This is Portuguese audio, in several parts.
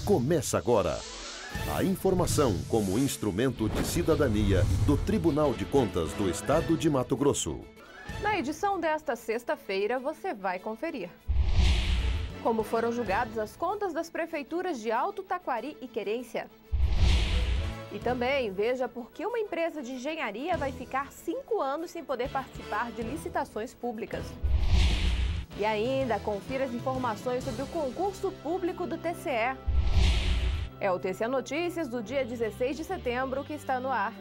Começa agora. A informação como instrumento de cidadania do Tribunal de Contas do Estado de Mato Grosso. Na edição desta sexta-feira, você vai conferir como foram julgadas as contas das prefeituras de Alto Taquari e Querência. E também veja por que uma empresa de engenharia vai ficar 5 anos sem poder participar de licitações públicas. E ainda confira as informações sobre o concurso público do TCE. É o TCE Notícias do dia 16 de setembro que está no ar.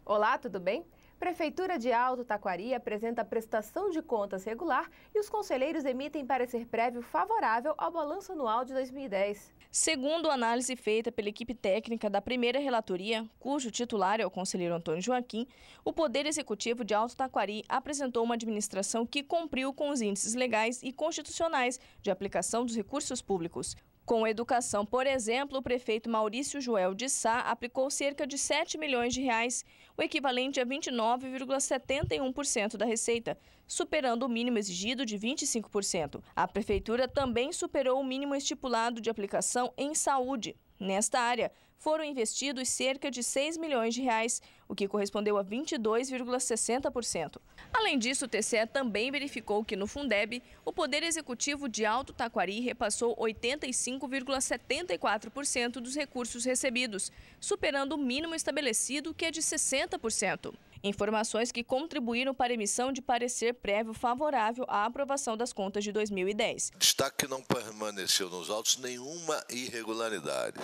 Olá, tudo bem? Prefeitura de Alto Taquari apresenta a prestação de contas regular e os conselheiros emitem parecer prévio favorável ao balanço anual de 2010. Segundo a análise feita pela equipe técnica da primeira relatoria, cujo titular é o conselheiro Antônio Joaquim, o Poder Executivo de Alto Taquari apresentou uma administração que cumpriu com os índices legais e constitucionais de aplicação dos recursos públicos. Com a educação, por exemplo, o prefeito Maurício Joel de Sá aplicou cerca de 7 milhões de reais, o equivalente a 29,71% da receita, superando o mínimo exigido de 25%. A prefeitura também superou o mínimo estipulado de aplicação em saúde. Nesta área, foram investidos cerca de 6 milhões de reais, o que correspondeu a 22,60%. Além disso, o TCE também verificou que no Fundeb, o Poder Executivo de Alto Taquari repassou 85,74% dos recursos recebidos, superando o mínimo estabelecido, que é de 60%. Informações que contribuíram para a emissão de parecer prévio favorável à aprovação das contas de 2010. Destaque que não permaneceu nos autos nenhuma irregularidade.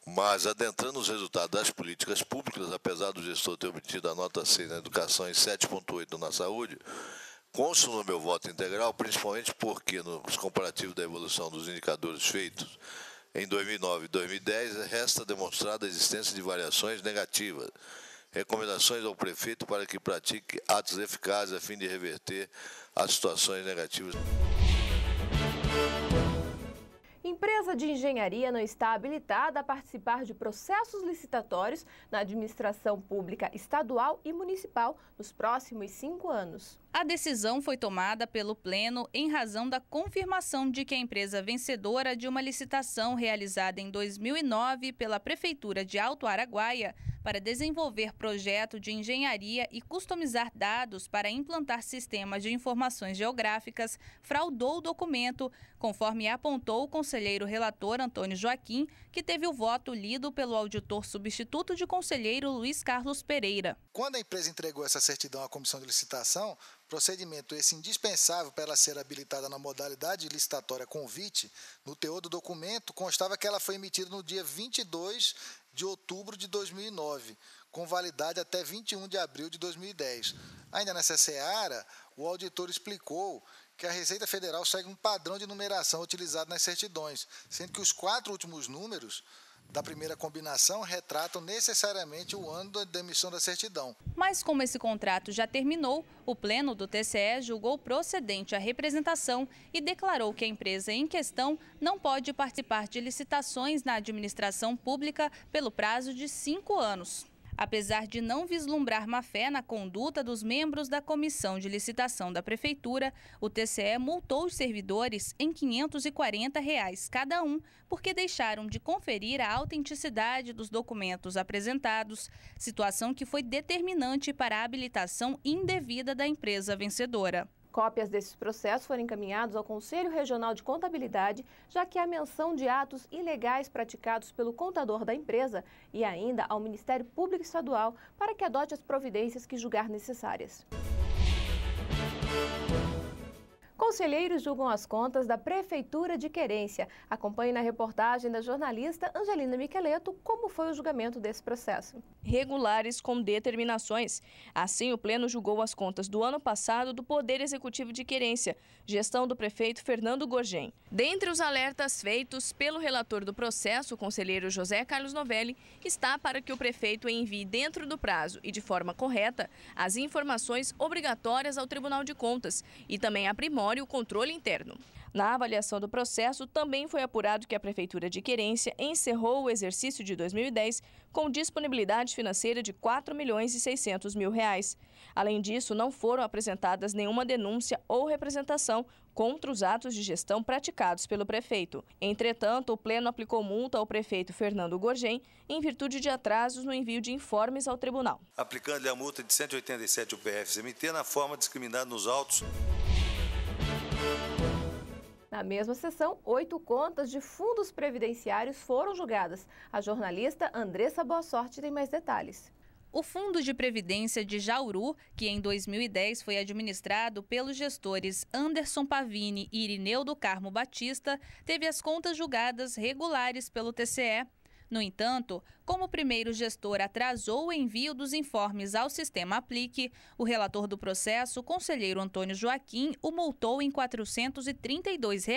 Mas, adentrando os resultados das políticas públicas, apesar do gestor ter obtido a nota 6 na educação e 7,8 na saúde, consto no meu voto integral, principalmente porque, nos comparativos da evolução dos indicadores feitos em 2009 e 2010, resta demonstrada a existência de variações negativas. Recomendações ao prefeito para que pratique atos eficazes a fim de reverter as situações negativas. Empresa de engenharia não está habilitada a participar de processos licitatórios na administração pública estadual e municipal nos próximos 5 anos. A decisão foi tomada pelo Pleno em razão da confirmação de que a empresa vencedora de uma licitação realizada em 2009 pela Prefeitura de Alto Araguaia para desenvolver projeto de engenharia e customizar dados para implantar sistemas de informações geográficas fraudou o documento, conforme apontou o conselheiro relator Antônio Joaquim, que teve o voto lido pelo auditor substituto de conselheiro Luiz Carlos Pereira. Quando a empresa entregou essa certidão à comissão de licitação, procedimento esse indispensável para ela ser habilitada na modalidade licitatória convite, no teor do documento constava que ela foi emitida no dia 22 de outubro de 2009, com validade até 21 de abril de 2010. Ainda nessa seara, o auditor explicou que a Receita Federal segue um padrão de numeração utilizado nas certidões, sendo que os 4 últimos números da primeira combinação retratam necessariamente o ano da emissão da certidão. Mas como esse contrato já terminou, o Pleno do TCE julgou procedente a representação e declarou que a empresa em questão não pode participar de licitações na administração pública pelo prazo de 5 anos. Apesar de não vislumbrar má-fé na conduta dos membros da comissão de licitação da Prefeitura, o TCE multou os servidores em R$ 540 cada um, porque deixaram de conferir a autenticidade dos documentos apresentados, situação que foi determinante para a habilitação indevida da empresa vencedora. Cópias desses processos foram encaminhados ao Conselho Regional de Contabilidade, já que há menção de atos ilegais praticados pelo contador da empresa e ainda ao Ministério Público Estadual para que adote as providências que julgar necessárias. Conselheiros julgam as contas da Prefeitura de Querência. Acompanhe na reportagem da jornalista Angelina Miqueleto como foi o julgamento desse processo. Regulares com determinações. Assim, o Pleno julgou as contas do ano passado do Poder Executivo de Querência, gestão do prefeito Fernando Gorgem. Dentre os alertas feitos pelo relator do processo, o conselheiro José Carlos Novelli, está para que o prefeito envie dentro do prazo e de forma correta as informações obrigatórias ao Tribunal de Contas e também aprimore o controle interno. Na avaliação do processo, também foi apurado que a Prefeitura de Querência encerrou o exercício de 2010 com disponibilidade financeira de R$ 4.600.000. Além disso, não foram apresentadas nenhuma denúncia ou representação contra os atos de gestão praticados pelo prefeito. Entretanto, o Pleno aplicou multa ao prefeito Fernando Gorgem em virtude de atrasos no envio de informes ao tribunal. Aplicando-lhe a multa de 187 UPF-CMT na forma discriminada nos autos. Na mesma sessão, 8 contas de fundos previdenciários foram julgadas. A jornalista Andressa Boa Sorte tem mais detalhes. O Fundo de Previdência de Jauru, que em 2010 foi administrado pelos gestores Anderson Pavini e Irineu do Carmo Batista, teve as contas julgadas regulares pelo TCE. No entanto, como o primeiro gestor atrasou o envio dos informes ao sistema Aplique, o relator do processo, o conselheiro Antônio Joaquim, o multou em R$ 432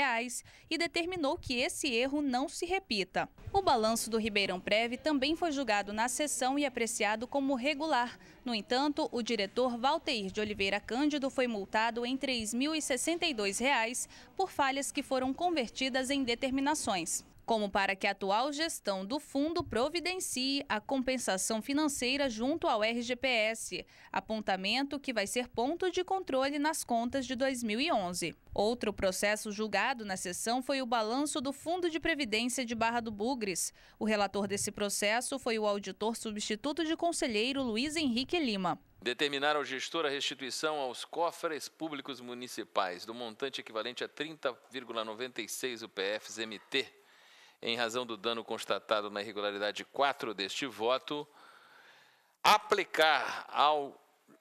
e determinou que esse erro não se repita. O balanço do Ribeirão Prev também foi julgado na sessão e apreciado como regular. No entanto, o diretor Valteir de Oliveira Cândido foi multado em R$ 3.062 por falhas que foram convertidas em determinações, como para que a atual gestão do fundo providencie a compensação financeira junto ao RGPS, apontamento que vai ser ponto de controle nas contas de 2011. Outro processo julgado na sessão foi o balanço do Fundo de Previdência de Barra do Bugres. O relator desse processo foi o auditor substituto de conselheiro Luiz Henrique Lima. Determinar ao gestor a restituição aos cofres públicos municipais do montante equivalente a 30,96 UPF-MT, em razão do dano constatado na irregularidade 4 deste voto, aplicar ao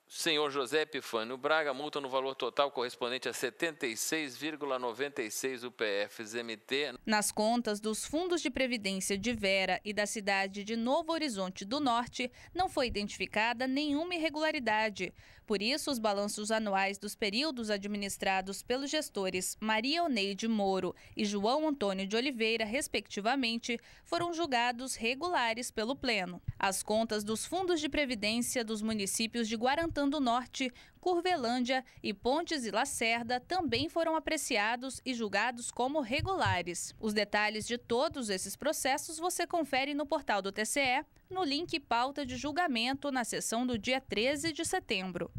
senhor José Epifânio Braga multa no valor total correspondente a 76,96 UPF-MT. Nas contas dos fundos de previdência de Vera e da cidade de Novo Horizonte do Norte, não foi identificada nenhuma irregularidade. Por isso, os balanços anuais dos períodos administrados pelos gestores Maria Oneide Moro e João Antônio de Oliveira, respectivamente, foram julgados regulares pelo Pleno. As contas dos fundos de previdência dos municípios de Guarantã do Norte, Curvelândia e Pontes e Lacerda também foram apreciados e julgados como regulares. Os detalhes de todos esses processos você confere no portal do TCE, no link Pauta de Julgamento, na sessão do dia 13 de setembro.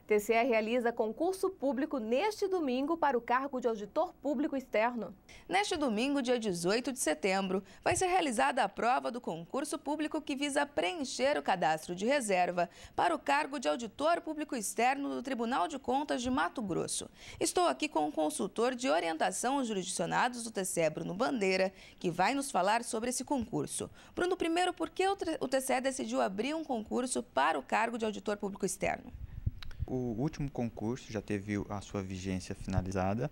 TCE realiza concurso público neste domingo para o cargo de auditor público externo. Neste domingo, dia 18 de setembro, vai ser realizada a prova do concurso público que visa preencher o cadastro de reserva para o cargo de auditor público externo do Tribunal de Contas de Mato Grosso. Estou aqui com o consultor de orientação aos jurisdicionados do TCE, Bruno Bandeira, que vai nos falar sobre esse concurso. Bruno, primeiro, por que o TCE decidiu abrir um concurso para o cargo de auditor público externo? O último concurso já teve a sua vigência finalizada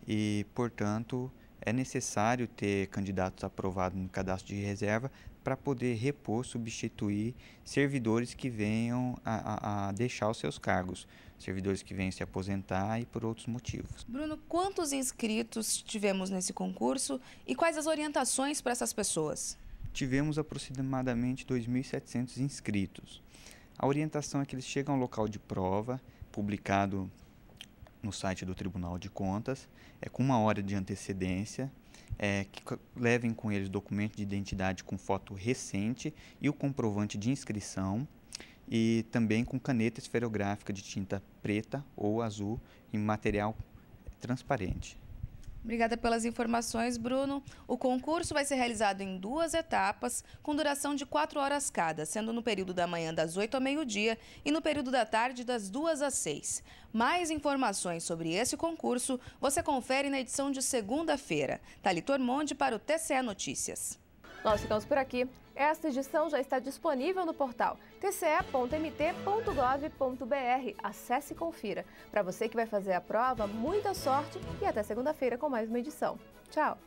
e, portanto, é necessário ter candidatos aprovados no cadastro de reserva para poder repor, substituir servidores que venham a deixar os seus cargos, servidores que venham se aposentar e por outros motivos. Bruno, quantos inscritos tivemos nesse concurso e quais as orientações para essas pessoas? Tivemos aproximadamente 2.700 inscritos. A orientação é que eles chegam ao local de prova, publicado no site do Tribunal de Contas, com 1 hora de antecedência, que levem com eles documento de identidade com foto recente e o comprovante de inscrição, e também com caneta esferográfica de tinta preta ou azul em material transparente. Obrigada pelas informações, Bruno. O concurso vai ser realizado em 2 etapas, com duração de 4 horas cada, sendo no período da manhã das 8 ao meio-dia e no período da tarde das 2 às 6. Mais informações sobre esse concurso você confere na edição de segunda-feira. Thalita Ormonde para o TCE Notícias. Nós ficamos por aqui. Esta edição já está disponível no portal tce.mt.gov.br. Acesse e confira. Para você que vai fazer a prova, muita sorte e até segunda-feira com mais uma edição. Tchau!